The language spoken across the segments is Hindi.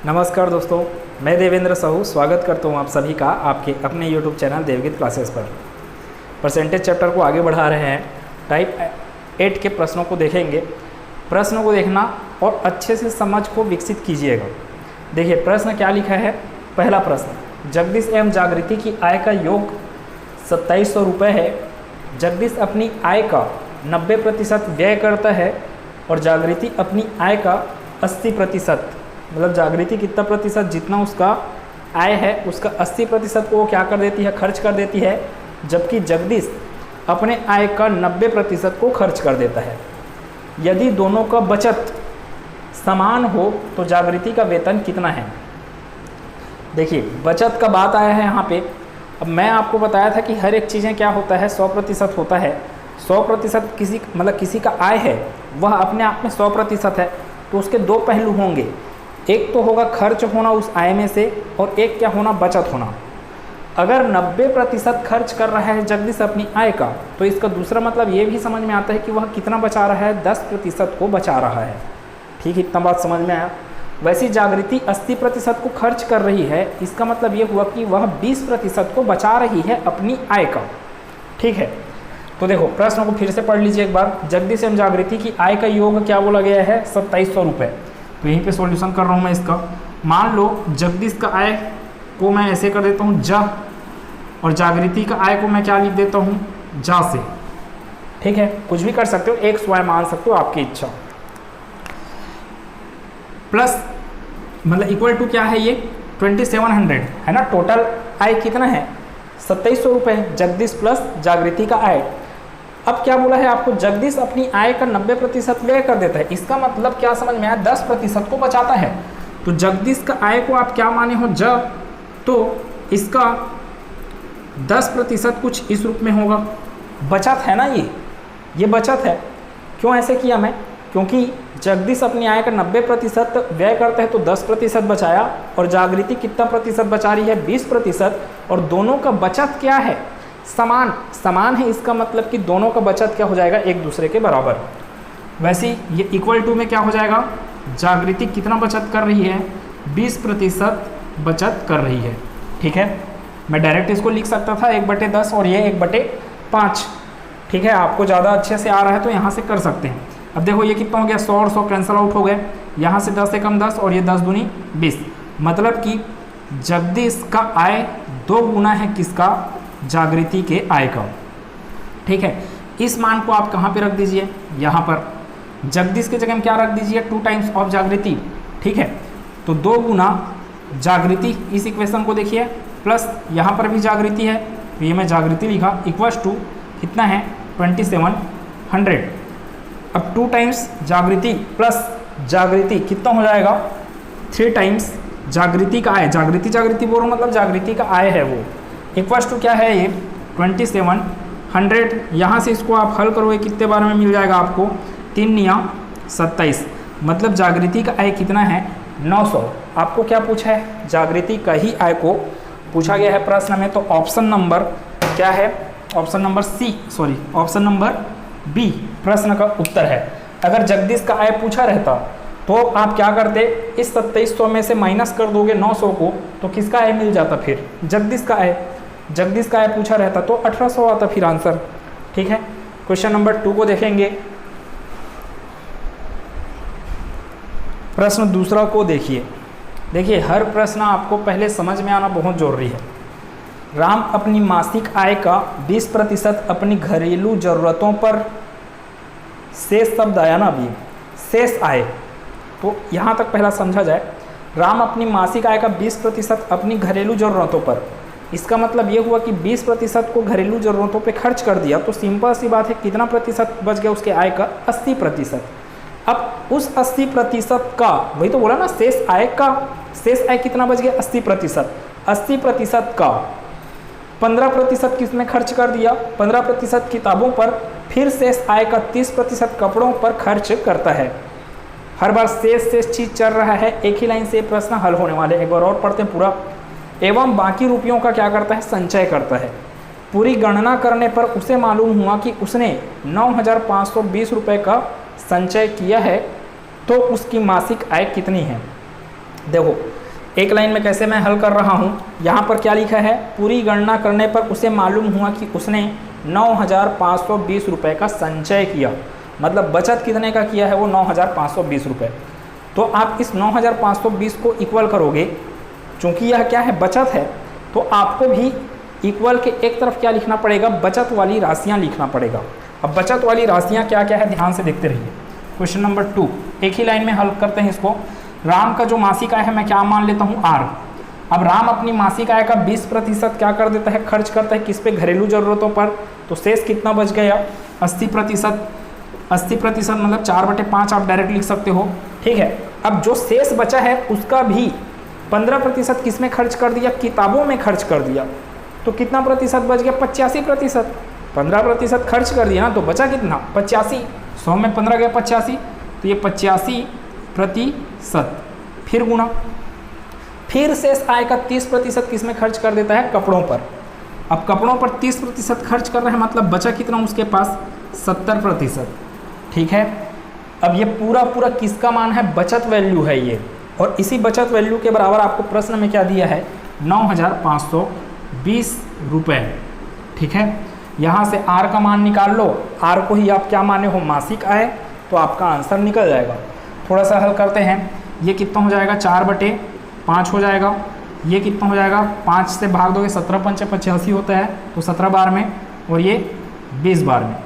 नमस्कार दोस्तों, मैं देवेंद्र साहू स्वागत करता हूं आप सभी का आपके अपने YouTube चैनल देवगीत क्लासेस पर। परसेंटेज चैप्टर को आगे बढ़ा रहे हैं। टाइप 8 के प्रश्नों को देखेंगे। प्रश्नों को देखना और अच्छे से समझ को विकसित कीजिएगा। देखिए प्रश्न क्या लिखा है। पहला प्रश्न, जगदीश एवं जागृति की आय का योग 2700 रुपये है। जगदीश अपनी आय का 90% व्यय करता है और जागृति अपनी आय का 80%, मतलब जागृति कितना प्रतिशत, जितना उसका आय है उसका 80% को वो क्या कर देती है, खर्च कर देती है, जबकि जगदीश अपने आय का 90% को खर्च कर देता है। यदि दोनों का बचत समान हो तो जागृति का वेतन कितना है। देखिए बचत का बात आया है यहाँ पे। अब मैं आपको बताया था कि हर एक चीज़ें क्या होता है, 100% होता है। 100% किसी का आय है वह अपने आप में 100% है, तो उसके दो पहलू होंगे। एक तो होगा खर्च होना उस आय में से, और एक क्या होना, बचत होना। अगर 90% खर्च कर रहा है जगदीश अपनी आय का, तो इसका दूसरा मतलब ये भी समझ में आता है कि वह कितना बचा रहा है, 10% को बचा रहा है। ठीक, इतना बात समझ में आया। वैसे जागृति 80% को खर्च कर रही है, इसका मतलब ये हुआ कि वह 20% को बचा रही है अपनी आय का। ठीक है, तो देखो प्रश्न को फिर से पढ़ लीजिए एक बार। जगदीश एवं जागृति की आय का योग क्या बोला गया है, 2700 रुपये। तो यहीं पे सॉल्यूशन कर रहा हूँ मैं इसका। मान लो जगदीश का आय को मैं ऐसे कर देता हूँ ज, और जागृति का आय को मैं क्या लिख देता हूँ, जा से। ठीक है, कुछ भी कर सकते हो, एक स्वयं मान सकते हो, आपकी इच्छा। प्लस मतलब इक्वल टू क्या है, ये 2700 है ना। टोटल आय कितना है, 2700 रुपये, जगदीश प्लस जागृति का आय। अब क्या बोला है आपको, जगदीश अपनी आय का 90% व्यय कर देता है। इसका मतलब क्या समझ में आया, 10% को बचाता है। तो जगदीश का आय को आप क्या माने हो, ज, तो इसका 10% कुछ इस रूप में होगा। बचत है ना, ये बचत है। क्यों ऐसे किया मैं, क्योंकि जगदीश अपनी आय का 90% व्यय करता है तो 10% बचाया, और जागृति कितना प्रतिशत बचा रही है, 20%, और दोनों का बचत क्या है, समान है। इसका मतलब कि दोनों का बचत क्या हो जाएगा, एक दूसरे के बराबर। वैसे ये इक्वल टू में क्या हो जाएगा, जागृति कितना बचत कर रही है, 20% बचत कर रही है। ठीक है, मैं डायरेक्ट इसको लिख सकता था 1/10 और ये 1/5। ठीक है, आपको ज़्यादा अच्छे से आ रहा है तो यहाँ से कर सकते हैं। अब देखो ये कितना हो गया, 100 और 100 कैंसिल आउट हो गए। यहाँ से 10 से कम 10 और ये 10 दूनी 20। मतलब कि जगदीश का आय 2 गुना है किसका, जागृति के आय का। ठीक है, इस मान को आप कहाँ पे रख दीजिए, यहाँ पर। जगदीश की जगह में क्या रख दीजिए, 2 टाइम्स ऑफ जागृति। ठीक है, तो 2 गुना जागृति, इस इक्वेशन को देखिए, प्लस यहाँ पर भी जागृति है, तो ये मैं जागृति लिखा, इक्वल्स टू कितना है, 2700। अब 2 टाइम्स जागृति प्लस जागृति कितना हो जाएगा, 3 टाइम्स जागृति का आय। जागृति बोलो मतलब जागृति का आय है वो, इक्वल्स टू क्या है, ये 2700। यहाँ से इसको आप हल करोगे कितने बार में मिल जाएगा आपको, 3 या 27। मतलब जागृति का आय कितना है, 900। आपको क्या पूछा है, जागृति का ही आय को पूछा गया है प्रश्न में। तो ऑप्शन नंबर क्या है, ऑप्शन नंबर बी प्रश्न का उत्तर है। अगर जगदीश का आय पूछा रहता तो आप क्या करते, इस 2700 में से माइनस कर दोगे 900 को, तो किसका आय मिल जाता, फिर जगदीश का आय। जगदीश का आय पूछा रहता तो 1800 आता फिर आंसर। ठीक है, क्वेश्चन नंबर 2 को देखेंगे। प्रश्न दूसरा को देखिए हर प्रश्न आपको पहले समझ में आना बहुत जरूरी है। राम अपनी मासिक आय का 20% अपनी घरेलू जरूरतों पर, शेष शब्द आया ना अभी, शेष आय, तो यहाँ तक पहला समझा जाए। राम अपनी मासिक आय का 20% अपनी घरेलू ज़रूरतों पर, इसका मतलब ये हुआ कि 20% को घरेलू ज़रूरतों पे खर्च कर दिया, तो सिंपल सी बात है कितना प्रतिशत बच गया उसके आय का, 80%। अब उस 80% का, वही तो बोला ना, शेष आय कितना बच गया, 80%। 80% का 15% किसमें खर्च कर दिया, 15% किताबों पर, फिर शेष आय का 30% कपड़ों पर खर्च करता है। हर बार शेष चीज चल रहा है, एक ही लाइन से प्रश्न हल होने वाले। एक बार और पढ़ते हैं पूरा। एवं बाकी रुपयों का क्या करता है, संचय करता है। पूरी गणना करने पर उसे मालूम हुआ कि उसने 9,520 रुपये का संचय किया है, तो उसकी मासिक आय कितनी है। देखो एक लाइन में कैसे मैं हल कर रहा हूँ, यहाँ पर क्या लिखा है, पूरी गणना करने पर उसे मालूम हुआ कि उसने 9,520 रुपये का संचय किया। मतलब बचत कितने का किया है वो 9,520 रुपये। तो आप इस 9,520 को इक्वल करोगे, चूँकि यह क्या है बचत है, तो आपको भी इक्वल के एक तरफ क्या लिखना पड़ेगा, बचत वाली राशियाँ लिखना पड़ेगा। अब बचत वाली राशियाँ क्या क्या है ध्यान से देखते रहिए। क्वेश्चन नंबर 2 एक ही लाइन में हल करते हैं इसको। राम का जो मासिक आय है मैं क्या मान लेता हूँ आर। अब राम अपनी मासिक आय का 20% क्या कर देता है, खर्च करता है किस पे, घरेलू ज़रूरतों पर। तो शेष कितना बच गया, 80%। 80% मतलब 4/5 आप डायरेक्ट लिख सकते हो, ठीक है। अब जो शेष बचा है उसका भी 15% किस में खर्च कर दिया, किताबों में खर्च कर दिया। तो कितना प्रतिशत बच गया, 85%। 15% खर्च कर दिया ना, तो बचा कितना, 85। 100 में 15 गया 85, तो ये 85%। फिर गुना, फिर शेष आय का 30% किस में खर्च कर देता है, कपड़ों पर। अब कपड़ों पर 30% खर्च कर रहे हैं, मतलब बचा कितना उसके पास, 70%, ठीक है। अब ये पूरा पूरा किसका मान है, बचत वैल्यू है ये। और इसी बचत वैल्यू के बराबर आपको प्रश्न में क्या दिया है, 9,520 रुपये, ठीक है। यहाँ से आर का मान निकाल लो, आर को ही आप क्या माने हो, मासिक आय, तो आपका आंसर निकल जाएगा। थोड़ा सा हल करते हैं, ये कितना हो जाएगा, 4/5 हो जाएगा। ये कितना हो जाएगा, 5 से भाग दोगे 17 पंचे 85 होता है, तो 17 बार में, और ये 20 बार में।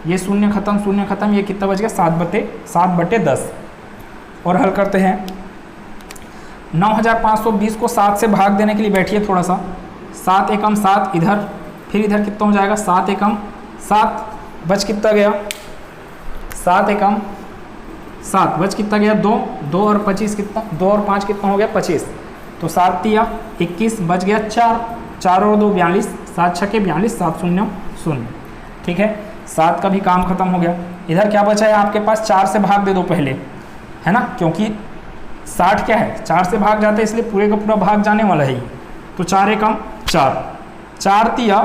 ये शून्य खत्म, ये कितना बच गया, 7/10। और हल करते हैं, 9,520 को 7 से भाग देने के लिए बैठिए थोड़ा सा। 7 एकम 7 इधर, फिर इधर कितना हो जाएगा, 7 एकम 7, बच कितना गया, 7 एकम 7 बच कितना गया, 2 और 25 कितना, 2 और 5 कितना हो गया, 25। तो 7 तिया 21, बच गया 4 और 2 42, 7 छके 42, 7 शून्य 0, ठीक है। 7 का भी काम खत्म हो गया। इधर क्या बचा है आपके पास, 4 से भाग दे दो पहले, है ना, क्योंकि 60 क्या है, 4 से भाग जाते हैं, इसलिए पूरे का पूरा भाग जाने वाला है ये। तो 4 एकम 4, 4 तिया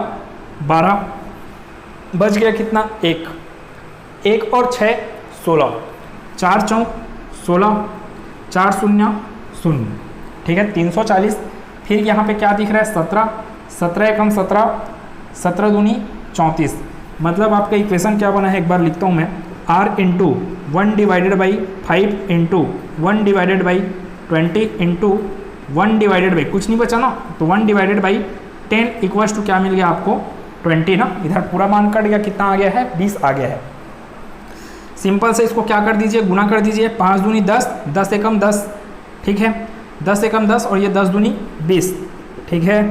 12, बच गया कितना, 1 और 6 16, 4 चौक 16, 4 शून्य 0, ठीक है, 340। फिर यहाँ पे क्या दिख रहा है, 17 एकम 17, 17 दूनी 34। मतलब आपका इक्वेशन क्या बना है, एक बार लिखता हूँ मैं, r इंटू 1/5 इंटू 1/20 इंटू 1/, कुछ नहीं बचा ना, तो 1/10 इक्वल्स टू क्या मिल गया आपको, 20 ना। इधर पूरा मान कट गया, कितना आ गया है, 20 आ गया है। सिंपल से इसको क्या कर दीजिए, गुना कर दीजिए, 5 दूनी 10, 10 एकम 10, ठीक है, 10 एकम 10, और ये 10 दूनी 20, ठीक है।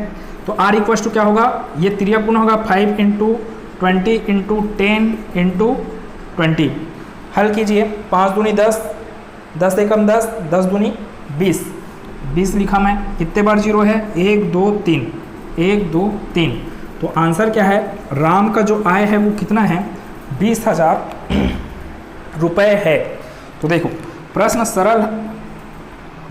तो r इक्वल्स टू क्या होगा, ये त्रिया गुना होगा, 5 इंटू 20 इंटू 10 इंटू 20। हल कीजिए, 5 दूनी 10, 10 एकम 10, 10 दूनी 20, 20 लिखा मैं, कितने बार जीरो है, 1 2 3, 1 2 3। तो आंसर क्या है, राम का जो आय है वो कितना है, 20,000 रुपये है। तो देखो प्रश्न सरल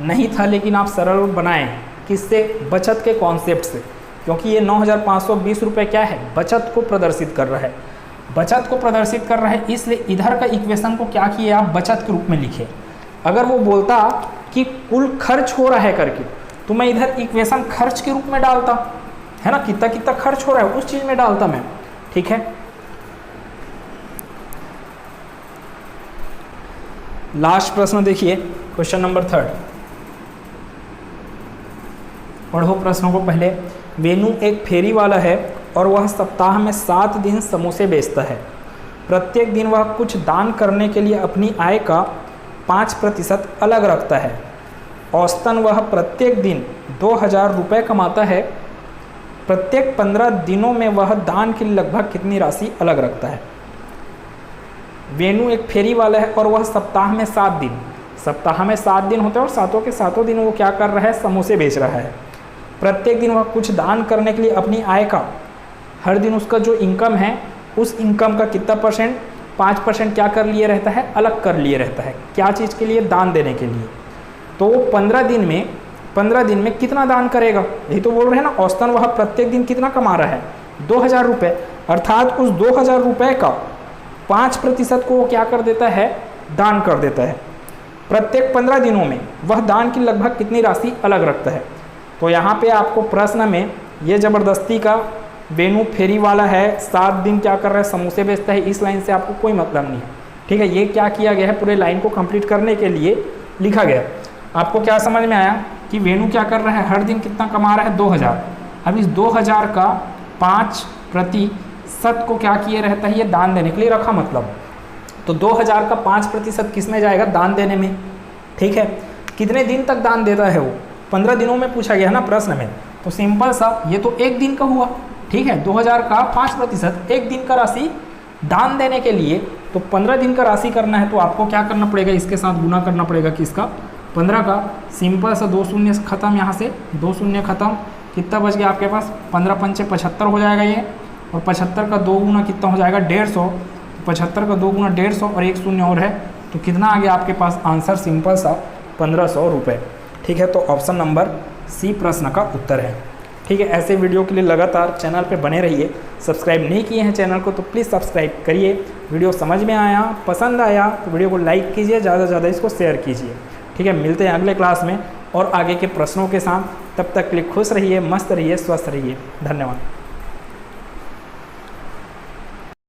नहीं था, लेकिन आप सरल बनाएं, किससे, बचत के कॉन्सेप्ट से, क्योंकि ये 9,520 रुपये क्या है, बचत को प्रदर्शित कर रहा है, बचत को प्रदर्शित कर रहा है, इसलिए इधर का इक्वेशन को क्या किए आप, बचत के रूप में लिखे। अगर वो बोलता कि कुल खर्च हो रहा है करके, तो मैं इधर इक्वेशन खर्च के रूप में डालता, है ना, कितना कितना खर्च हो रहा है उस चीज़ में डालता मैं, ठीक है। लास्ट प्रश्न देखिए, क्वेश्चन नंबर 3। पढ़ो प्रश्नों को पहले। वेनु एक फेरी वाला है और वह सप्ताह में 7 दिन समोसे बेचता है। प्रत्येक दिन वह कुछ दान करने के लिए अपनी आय का 5% अलग रखता है। औसतन वह प्रत्येक दिन 2,000 रुपये कमाता है। प्रत्येक 15 दिनों में वह दान के लिए लगभग कितनी राशि अलग रखता है। वेनु एक फेरी वाला है और वह सप्ताह में 7 दिन, सप्ताह में 7 दिन होते हैं और सातों के सातों दिन वो क्या कर रहा है, समोसे बेच रहा है। प्रत्येक दिन वह कुछ दान करने के लिए अपनी आय का, हर दिन उसका जो इनकम है उस इनकम का कितना परसेंट, 5% क्या कर लिए रहता है, अलग कर लिए रहता है। क्या चीज़ के लिए, दान देने के लिए। तो वो 15 दिन में कितना दान करेगा, यही तो बोल रहे हैं ना। औसतन वह प्रत्येक दिन कितना कमा रहा है, 2,000 रुपये, अर्थात उस 2,000 रुपये का 5% को वो क्या कर देता है, दान कर देता है। प्रत्येक 15 दिनों में वह दान की लगभग कितनी राशि अलग रखता है। तो यहाँ पे आपको प्रश्न में ये ज़बरदस्ती का वेणु फेरी वाला है, 7 दिन क्या कर रहा है, समोसे बेचता है, इस लाइन से आपको कोई मतलब नहीं है। ठीक है, ये क्या किया गया है, पूरे लाइन को कंप्लीट करने के लिए लिखा गया। आपको क्या समझ में आया कि वेणु क्या कर रहा है, हर दिन कितना कमा रहा है, 2000। अब इस 2000 का 5% को क्या किए रहता है, ये दान देने के लिए रखा मतलब। तो 2000 का 5% किस में जाएगा, दान देने में। ठीक है, कितने दिन तक दान देता है वो, 15 दिनों में पूछा गया है ना प्रश्न में। तो सिंपल सा, ये तो एक दिन का हुआ। ठीक है, 2000 का 5%, एक दिन का राशि दान देने के लिए। तो 15 दिन का राशि करना है तो आपको क्या करना पड़ेगा, इसके साथ गुना करना पड़ेगा किसका, 15 का। सिंपल सा 2 शून्य खत्म, यहाँ से 2 शून्य खत्म, कितना बच गया आपके पास, 15 पंचे 75 हो जाएगा ये। और 75 का 2 गुना कितना हो जाएगा, 150। 75 का 2 गुना 150 और 1 शून्य और है, तो कितना आ गया आपके पास आंसर, सिंपल सा 1500 रुपये। ठीक है, तो ऑप्शन नंबर सी प्रश्न का उत्तर है। ठीक है, ऐसे वीडियो के लिए लगातार चैनल पे बने रहिए। सब्सक्राइब नहीं किए हैं चैनल को तो प्लीज़ सब्सक्राइब करिए। वीडियो समझ में आया, पसंद आया तो वीडियो को लाइक कीजिए, ज़्यादा से ज़्यादा इसको शेयर कीजिए। ठीक है, मिलते हैं अगले क्लास में और आगे के प्रश्नों के साथ। तब तक के लिए खुश रहिए, मस्त रहिए, स्वस्थ रहिए। धन्यवाद।